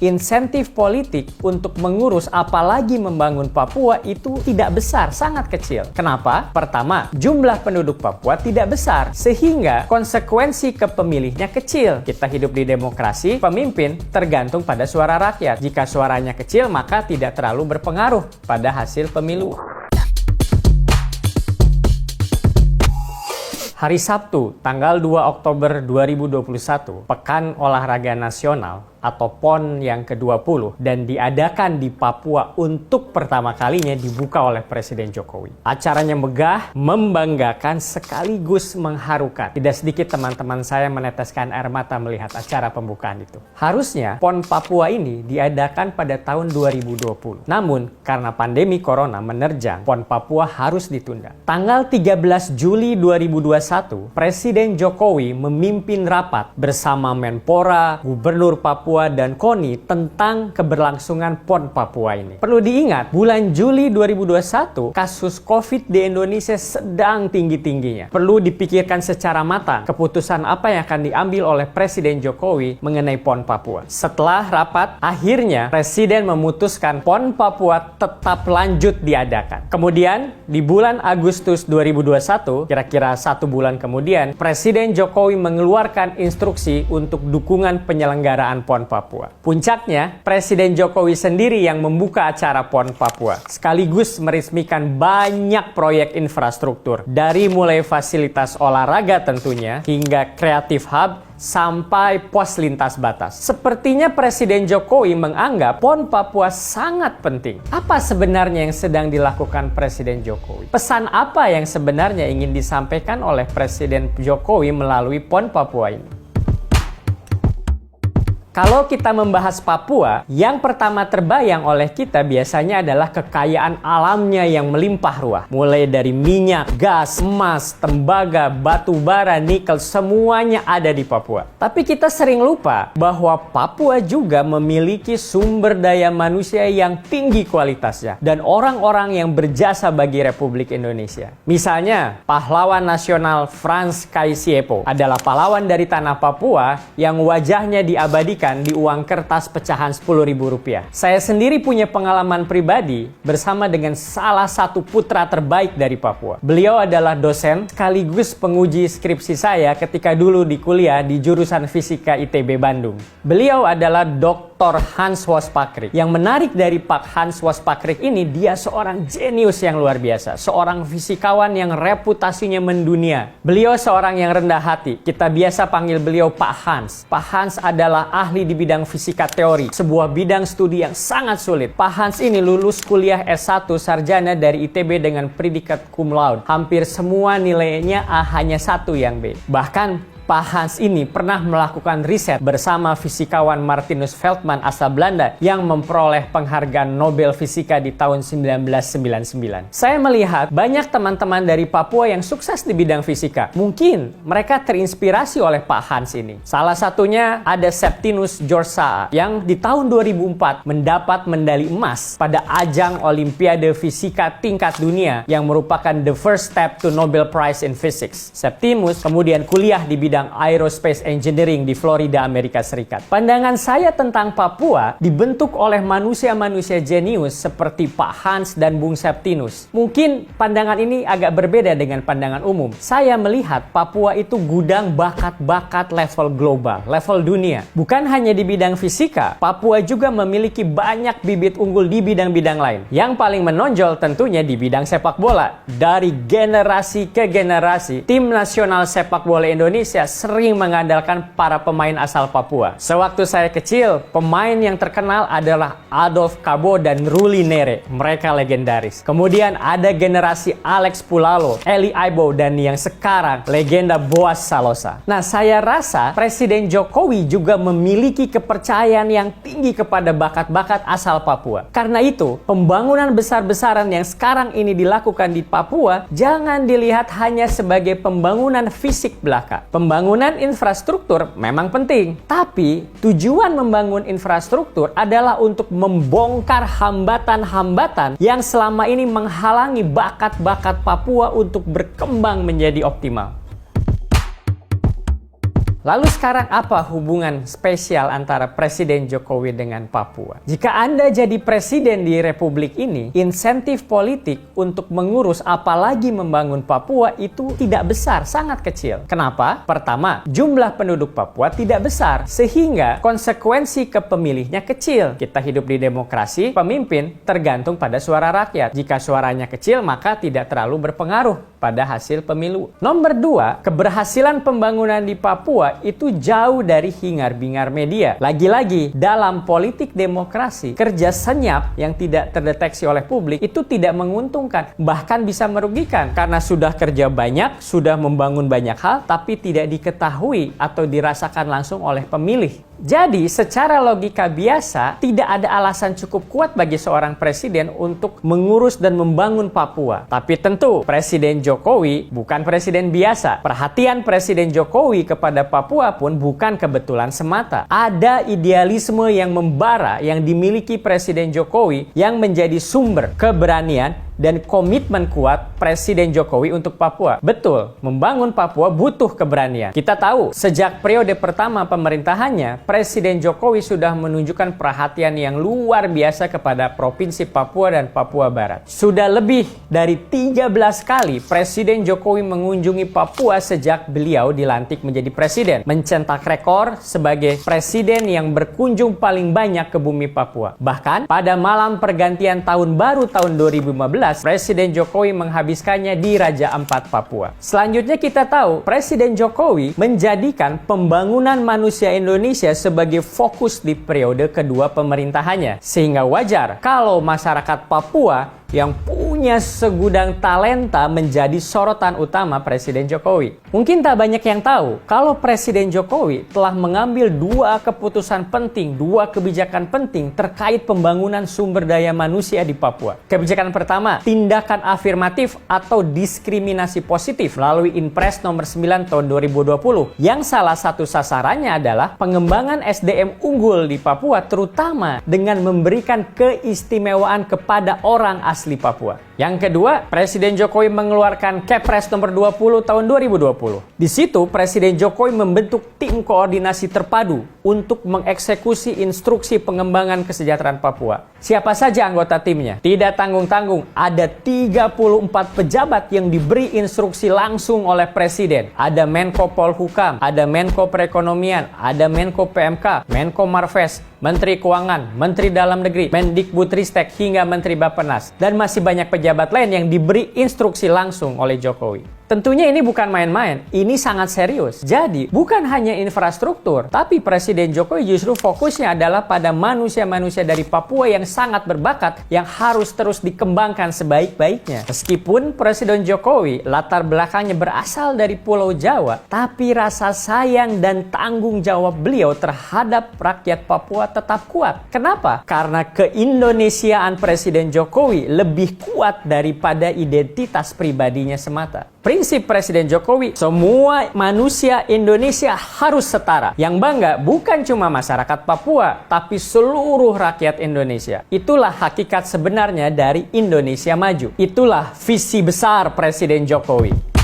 Insentif politik untuk mengurus apalagi membangun Papua itu tidak besar, sangat kecil. Kenapa? Pertama, jumlah penduduk Papua tidak besar, sehingga konsekuensi ke pemilihnya kecil. Kita hidup di demokrasi, pemimpin tergantung pada suara rakyat. Jika suaranya kecil, maka tidak terlalu berpengaruh pada hasil pemilu. Hari Sabtu, tanggal 2 Oktober 2021, Pekan Olahraga Nasional atau PON yang ke-20 dan diadakan di Papua untuk pertama kalinya dibuka oleh Presiden Jokowi. Acaranya megah, membanggakan, sekaligus mengharukan. Tidak sedikit teman-teman saya meneteskan air mata melihat acara pembukaan itu. Harusnya PON Papua ini diadakan pada tahun 2020. Namun, karena pandemi corona menerjang, PON Papua harus ditunda. Tanggal 13 Juli 2021, Presiden Jokowi memimpin rapat bersama Menpora, Gubernur Papua, dan KONI tentang keberlangsungan PON Papua ini. Perlu diingat, bulan Juli 2021, kasus COVID di Indonesia sedang tinggi-tingginya. Perlu dipikirkan secara matang keputusan apa yang akan diambil oleh Presiden Jokowi mengenai PON Papua. Setelah rapat, akhirnya Presiden memutuskan PON Papua tetap lanjut diadakan. Kemudian, di bulan Agustus 2021, kira-kira 1 bulan kemudian, Presiden Jokowi mengeluarkan instruksi untuk dukungan penyelenggaraan PON Papua. Puncaknya, Presiden Jokowi sendiri yang membuka acara PON Papua, sekaligus meresmikan banyak proyek infrastruktur, dari mulai fasilitas olahraga tentunya, hingga Creative Hub, sampai pos lintas batas. Sepertinya Presiden Jokowi menganggap PON Papua sangat penting. Apa sebenarnya yang sedang dilakukan Presiden Jokowi? Pesan apa yang sebenarnya ingin disampaikan oleh Presiden Jokowi melalui PON Papua ini? Kalau kita membahas Papua, yang pertama terbayang oleh kita biasanya adalah kekayaan alamnya yang melimpah ruah. Mulai dari minyak, gas, emas, tembaga, batu bara, nikel, semuanya ada di Papua. Tapi kita sering lupa bahwa Papua juga memiliki sumber daya manusia yang tinggi kualitasnya dan orang-orang yang berjasa bagi Republik Indonesia. Misalnya, pahlawan nasional Frans Kaisiepo adalah pahlawan dari tanah Papua yang wajahnya diabadikan di uang kertas pecahan Rp10.000. Saya sendiri punya pengalaman pribadi bersama dengan salah satu putra terbaik dari Papua. Beliau adalah dosen sekaligus penguji skripsi saya ketika dulu di kuliah di jurusan Fisika ITB Bandung. Beliau adalah Dr. Hans Waspakrik. Yang menarik dari Pak Hans Waspakrik ini, dia seorang jenius yang luar biasa, seorang fisikawan yang reputasinya mendunia. Beliau seorang yang rendah hati. Kita biasa panggil beliau Pak Hans. Pak Hans adalah ahli di bidang fisika teori, sebuah bidang studi yang sangat sulit. Pak Hans ini lulus kuliah S1 sarjana dari ITB dengan predikat cum laude. Hampir semua nilainya A, hanya 1 yang B. Bahkan Pak Hans ini pernah melakukan riset bersama fisikawan Martinus Feldman asal Belanda yang memperoleh penghargaan Nobel Fisika di tahun 1999. Saya melihat banyak teman-teman dari Papua yang sukses di bidang fisika. Mungkin mereka terinspirasi oleh Pak Hans ini. Salah satunya ada Septinus George yang di tahun 2004 mendapat medali emas pada ajang Olimpiade Fisika tingkat dunia yang merupakan the first step to Nobel Prize in Physics. Septinus kemudian kuliah di bidang Aerospace Engineering di Florida, Amerika Serikat. Pandangan saya tentang Papua dibentuk oleh manusia-manusia jenius seperti Pak Hans dan Bung Septinus. Mungkin pandangan ini agak berbeda dengan pandangan umum. Saya melihat Papua itu gudang bakat-bakat level global, level dunia. Bukan hanya di bidang fisika, Papua juga memiliki banyak bibit unggul di bidang-bidang lain. Yang paling menonjol tentunya di bidang sepak bola. Dari generasi ke generasi, tim nasional sepak bola Indonesia sering mengandalkan para pemain asal Papua. Sewaktu saya kecil, pemain yang terkenal adalah Adolf Cabo dan Ruli Nere. Mereka legendaris. Kemudian ada generasi Alex Pulalo, Eli Aibo, dan yang sekarang legenda Boas Salosa. Nah, saya rasa Presiden Jokowi juga memiliki kepercayaan yang tinggi kepada bakat-bakat asal Papua. Karena itu, pembangunan besar-besaran yang sekarang ini dilakukan di Papua jangan dilihat hanya sebagai pembangunan fisik belaka. Pembangunan infrastruktur memang penting, tapi tujuan membangun infrastruktur adalah untuk membongkar hambatan-hambatan yang selama ini menghalangi bakat-bakat Papua untuk berkembang menjadi optimal. Lalu sekarang apa hubungan spesial antara Presiden Jokowi dengan Papua? Jika Anda jadi presiden di Republik ini, insentif politik untuk mengurus apalagi membangun Papua itu tidak besar, sangat kecil. Kenapa? Pertama, jumlah penduduk Papua tidak besar, sehingga konsekuensi ke pemilihnya kecil. Kita hidup di demokrasi, pemimpin tergantung pada suara rakyat. Jika suaranya kecil, maka tidak terlalu berpengaruh pada hasil pemilu. Nomor dua, keberhasilan pembangunan di Papua itu jauh dari hingar-bingar media. Lagi-lagi, dalam politik demokrasi, kerja senyap yang tidak terdeteksi oleh publik itu tidak menguntungkan, bahkan bisa merugikan karena sudah kerja banyak, sudah membangun banyak hal, tapi tidak diketahui atau dirasakan langsung oleh pemilih. Jadi, secara logika biasa, tidak ada alasan cukup kuat bagi seorang presiden untuk mengurus dan membangun Papua. Tapi tentu, Presiden Jokowi bukan presiden biasa. Perhatian Presiden Jokowi kepada Papua pun bukan kebetulan semata. Ada idealisme yang membara yang dimiliki Presiden Jokowi yang menjadi sumber keberanian dan komitmen kuat Presiden Jokowi untuk Papua. Betul, membangun Papua butuh keberanian. Kita tahu, sejak periode pertama pemerintahannya, Presiden Jokowi sudah menunjukkan perhatian yang luar biasa kepada Provinsi Papua dan Papua Barat. Sudah lebih dari 13 kali Presiden Jokowi mengunjungi Papua sejak beliau dilantik menjadi presiden, mencetak rekor sebagai presiden yang berkunjung paling banyak ke bumi Papua. Bahkan, pada malam pergantian tahun baru tahun 2015, Presiden Jokowi menghabiskannya di Raja Ampat Papua. Selanjutnya kita tahu, Presiden Jokowi menjadikan pembangunan manusia Indonesia sebagai fokus di periode kedua pemerintahannya. Sehingga wajar kalau masyarakat Papua yang punya segudang talenta menjadi sorotan utama Presiden Jokowi. Mungkin tak banyak yang tahu kalau Presiden Jokowi telah mengambil dua keputusan penting, dua kebijakan penting terkait pembangunan sumber daya manusia di Papua. Kebijakan pertama, tindakan afirmatif atau diskriminasi positif melalui Inpres nomor 9 tahun 2020 yang salah satu sasarannya adalah pengembangan SDM unggul di Papua, terutama dengan memberikan keistimewaan kepada orang asli Papua. Yang kedua, Presiden Jokowi mengeluarkan Kepres nomor 20 tahun 2020. Di situ, Presiden Jokowi membentuk tim koordinasi terpadu untuk mengeksekusi instruksi pengembangan kesejahteraan Papua. Siapa saja anggota timnya? Tidak tanggung-tanggung, ada 34 pejabat yang diberi instruksi langsung oleh Presiden. Ada Menko Polhukam, ada Menko Perekonomian, ada Menko PMK, Menko Marves, Menteri Keuangan, Menteri Dalam Negeri, Mendikbudristek, hingga Menteri Bappenas. Dan masih banyak pejabat lain yang diberi instruksi langsung oleh Jokowi. Tentunya ini bukan main-main, ini sangat serius. Jadi, bukan hanya infrastruktur, tapi Presiden Jokowi justru fokusnya adalah pada manusia-manusia dari Papua yang sangat berbakat, yang harus terus dikembangkan sebaik-baiknya. Meskipun Presiden Jokowi latar belakangnya berasal dari Pulau Jawa, tapi rasa sayang dan tanggung jawab beliau terhadap rakyat Papua tetap kuat. Kenapa? Karena keindonesiaan Presiden Jokowi lebih kuat daripada identitas pribadinya semata. Prinsip Presiden Jokowi, semua manusia Indonesia harus setara. Yang bangga bukan cuma masyarakat Papua, tapi seluruh rakyat Indonesia. Itulah hakikat sebenarnya dari Indonesia Maju. Itulah visi besar Presiden Jokowi.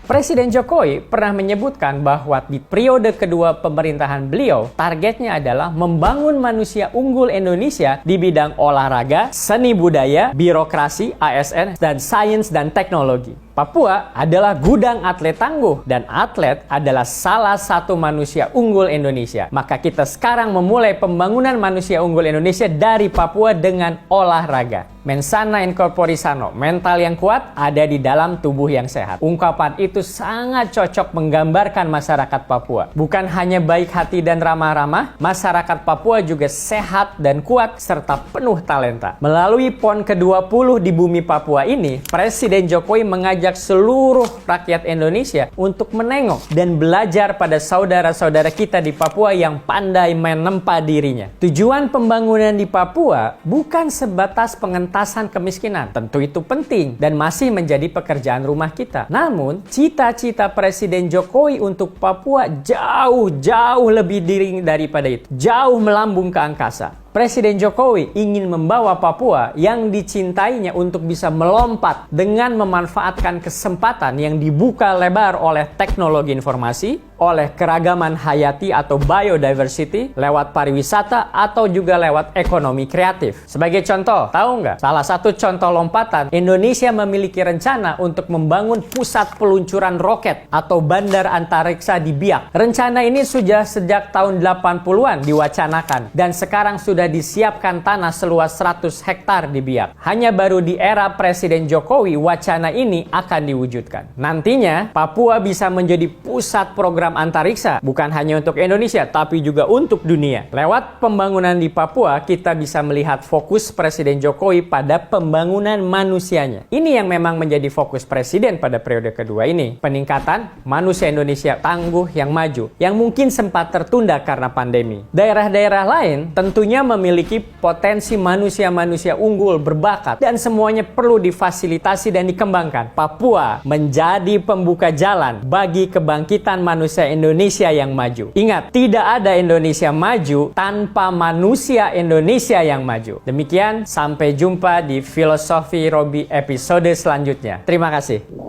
Presiden Jokowi pernah menyebutkan bahwa di periode kedua pemerintahan beliau, targetnya adalah membangun manusia unggul Indonesia di bidang olahraga, seni budaya, birokrasi, ASN, dan sains dan teknologi. Papua adalah gudang atlet tangguh, dan atlet adalah salah satu manusia unggul Indonesia. Maka kita sekarang memulai pembangunan manusia unggul Indonesia dari Papua dengan olahraga. Mensana in corpore sano, mental yang kuat ada di dalam tubuh yang sehat. Ungkapan itu sangat cocok menggambarkan masyarakat Papua. Bukan hanya baik hati dan ramah-ramah, masyarakat Papua juga sehat dan kuat serta penuh talenta. Melalui PON ke-20 di bumi Papua ini, Presiden Jokowi mengajak seluruh rakyat Indonesia untuk menengok dan belajar pada saudara-saudara kita di Papua yang pandai menempa dirinya. Tujuan pembangunan di Papua bukan sebatas pengentasan kemiskinan. Tentu itu penting dan masih menjadi pekerjaan rumah kita. Namun, cita-cita Presiden Jokowi untuk Papua jauh lebih tinggi daripada itu. Jauh melambung ke angkasa. Presiden Jokowi ingin membawa Papua yang dicintainya untuk bisa melompat dengan memanfaatkan kesempatan yang dibuka lebar oleh teknologi informasi, oleh keragaman hayati atau biodiversity, lewat pariwisata, atau juga lewat ekonomi kreatif. Sebagai contoh, tahu nggak? Salah satu contoh lompatan, Indonesia memiliki rencana untuk membangun pusat peluncuran roket atau bandar antariksa di Biak. Rencana ini sudah sejak tahun 80-an diwacanakan, dan sekarang sudah disiapkan tanah seluas 100 hektar di Biak. Hanya baru di era Presiden Jokowi wacana ini akan diwujudkan. Nantinya, Papua bisa menjadi pusat program antariksa, bukan hanya untuk Indonesia, tapi juga untuk dunia. Lewat pembangunan di Papua, kita bisa melihat fokus Presiden Jokowi pada pembangunan manusianya. Ini yang memang menjadi fokus Presiden pada periode kedua ini. Peningkatan manusia Indonesia tangguh yang maju, yang mungkin sempat tertunda karena pandemi. Daerah-daerah lain tentunya memiliki potensi manusia-manusia unggul, berbakat, dan semuanya perlu difasilitasi dan dikembangkan. Papua menjadi pembuka jalan bagi kebangkitan manusia Indonesia yang maju. Ingat, tidak ada Indonesia maju tanpa manusia Indonesia yang maju. Demikian, sampai jumpa di Filosofi Robi episode selanjutnya. Terima kasih.